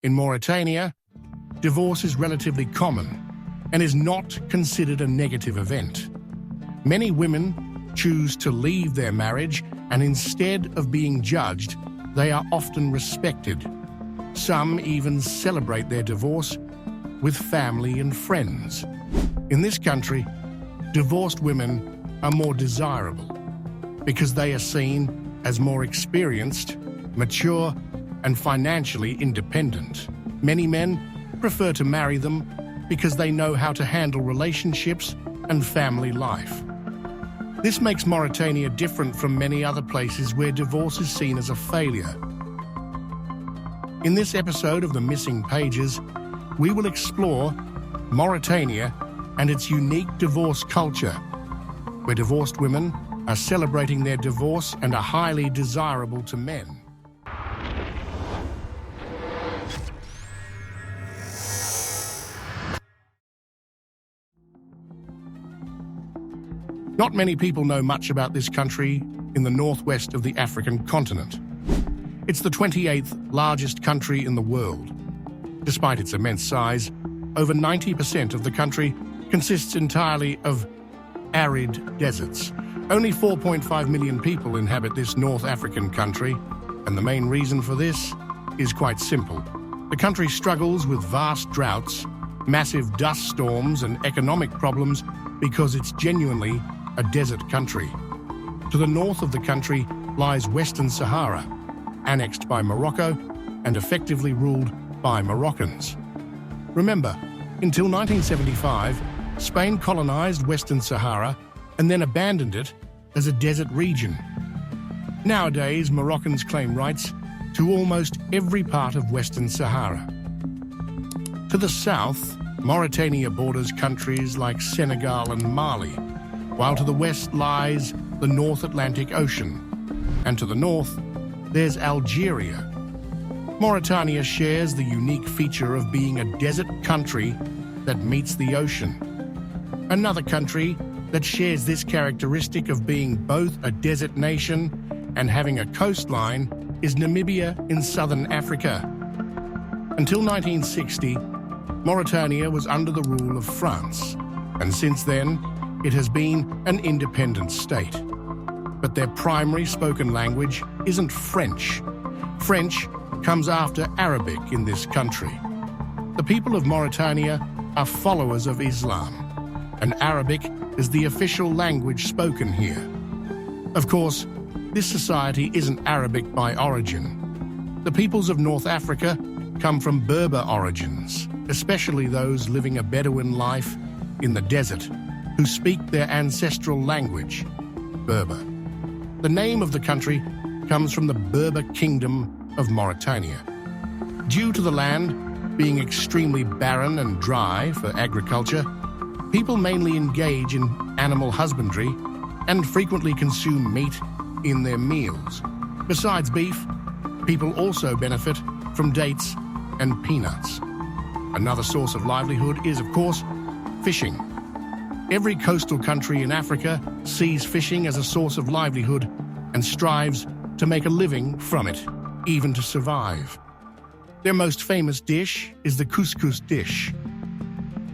In Mauritania, divorce is relatively common and is not considered a negative event. Many women choose to leave their marriage, and instead of being judged, they are often respected. Some even celebrate their divorce with family and friends. In this country, divorced women are more desirable because they are seen as more experienced, mature, and financially independent. Many men prefer to marry them because they know how to handle relationships and family life. This makes Mauritania different from many other places where divorce is seen as a failure. In this episode of The Missing Pages, we will explore Mauritania and its unique divorce culture, where divorced women are celebrating their divorce and are highly desirable to men. Not many people know much about this country in the northwest of the African continent. It's the 28th largest country in the world. Despite its immense size, over 90% of the country consists entirely of arid deserts. Only 4.5 million people inhabit this North African country, and the main reason for this is quite simple. The country struggles with vast droughts, massive dust storms, and economic problems because it's genuinely a desert country. To the north of the country lies Western Sahara, annexed by Morocco and effectively ruled by Moroccans. Remember, until 1975, Spain colonized Western Sahara and then abandoned it as a desert region. Nowadays, Moroccans claim rights to almost every part of Western Sahara. To the south, Mauritania borders countries like Senegal and Mali, while to the west lies the North Atlantic Ocean, and to the north, there's Algeria. Mauritania shares the unique feature of being a desert country that meets the ocean. Another country that shares this characteristic of being both a desert nation and having a coastline is Namibia in southern Africa. Until 1960, Mauritania was under the rule of France, and since then, it has been an independent state. But their primary spoken language isn't French. French comes after Arabic in this country. The people of Mauritania are followers of Islam, and Arabic is the official language spoken here. Of course, this society isn't Arabic by origin. The peoples of North Africa come from Berber origins, especially those living a Bedouin life in the desert, who speak their ancestral language, Berber. The name of the country comes from the Berber Kingdom of Mauritania. Due to the land being extremely barren and dry for agriculture, people mainly engage in animal husbandry and frequently consume meat in their meals. Besides beef, people also benefit from dates and peanuts. Another source of livelihood is, of course, fishing. Every coastal country in Africa sees fishing as a source of livelihood and strives to make a living from it, even to survive. Their most famous dish is the couscous dish.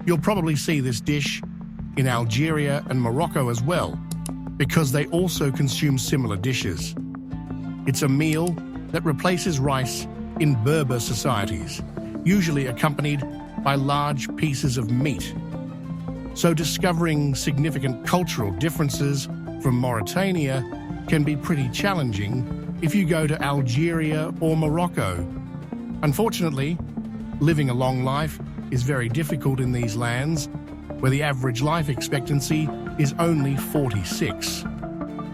You'll probably see this dish in Algeria and Morocco as well, because they also consume similar dishes. It's a meal that replaces rice in Berber societies, usually accompanied by large pieces of meat. So discovering significant cultural differences from Mauritania can be pretty challenging if you go to Algeria or Morocco. Unfortunately, living a long life is very difficult in these lands, where the average life expectancy is only 46.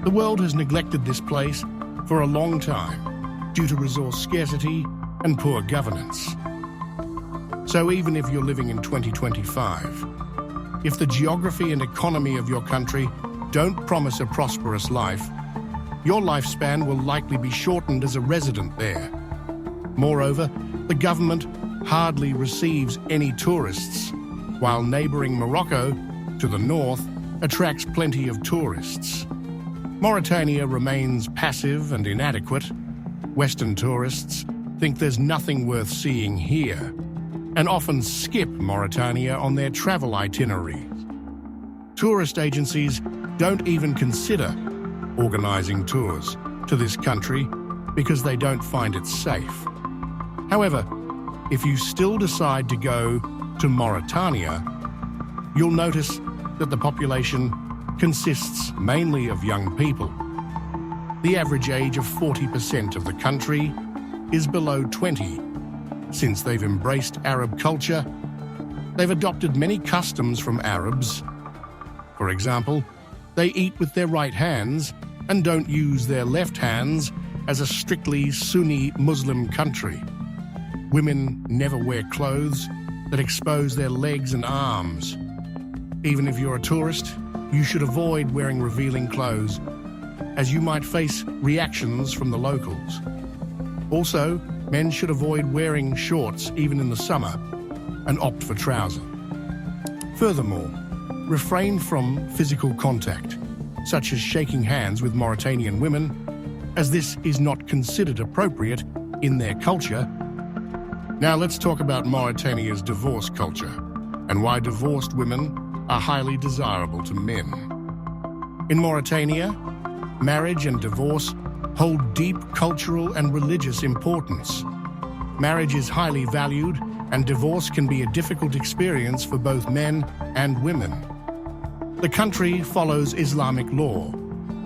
The world has neglected this place for a long time due to resource scarcity and poor governance. So even if you're living in 2025, if the geography and economy of your country don't promise a prosperous life, your lifespan will likely be shortened as a resident there. Moreover, the government hardly receives any tourists, while neighboring Morocco, to the north, attracts plenty of tourists. Mauritania remains passive and inadequate. Western tourists think there's nothing worth seeing here and often skip Mauritania on their travel itineraries. Tourist agencies don't even consider organizing tours to this country because they don't find it safe. However, if you still decide to go to Mauritania, you'll notice that the population consists mainly of young people. The average age of 40% of the country is below 20. Since they've embraced Arab culture, they've adopted many customs from Arabs. For example, they eat with their right hands and don't use their left hands as a strictly Sunni Muslim country. Women never wear clothes that expose their legs and arms. Even if you're a tourist, you should avoid wearing revealing clothes, as you might face reactions from the locals. Also, men should avoid wearing shorts even in the summer and opt for trousers. Furthermore, refrain from physical contact, such as shaking hands with Mauritanian women, as this is not considered appropriate in their culture. Now let's talk about Mauritania's divorce culture and why divorced women are highly desirable to men. In Mauritania, marriage and divorce hold deep cultural and religious importance. Marriage is highly valued, and divorce can be a difficult experience for both men and women. The country follows Islamic law,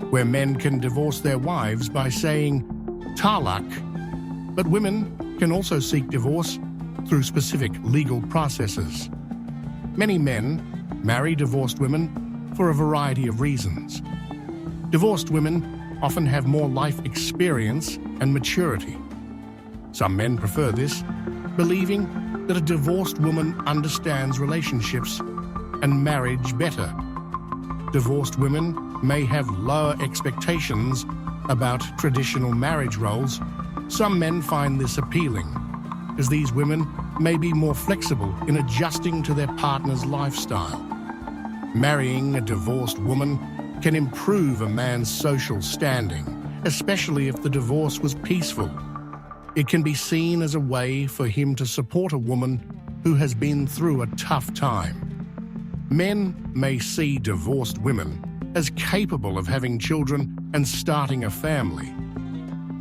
where men can divorce their wives by saying talaq, but women can also seek divorce through specific legal processes. Many men marry divorced women for a variety of reasons. Divorced women often have more life experience and maturity. Some men prefer this, believing that a divorced woman understands relationships and marriage better. Divorced women may have lower expectations about traditional marriage roles. Some men find this appealing, as these women may be more flexible in adjusting to their partner's lifestyle. Marrying a divorced woman can improve a man's social standing, especially if the divorce was peaceful. It can be seen as a way for him to support a woman who has been through a tough time. Men may see divorced women as capable of having children and starting a family.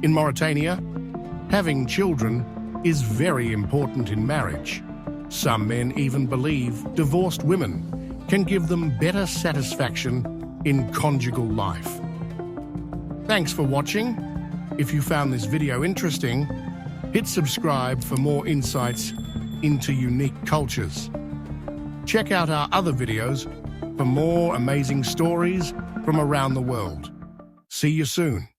In Mauritania, having children is very important in marriage. Some men even believe divorced women can give them better satisfaction in conjugal life. Thanks for watching. If you found this video interesting, hit subscribe for more insights into unique cultures. Check out our other videos for more amazing stories from around the world. See you soon.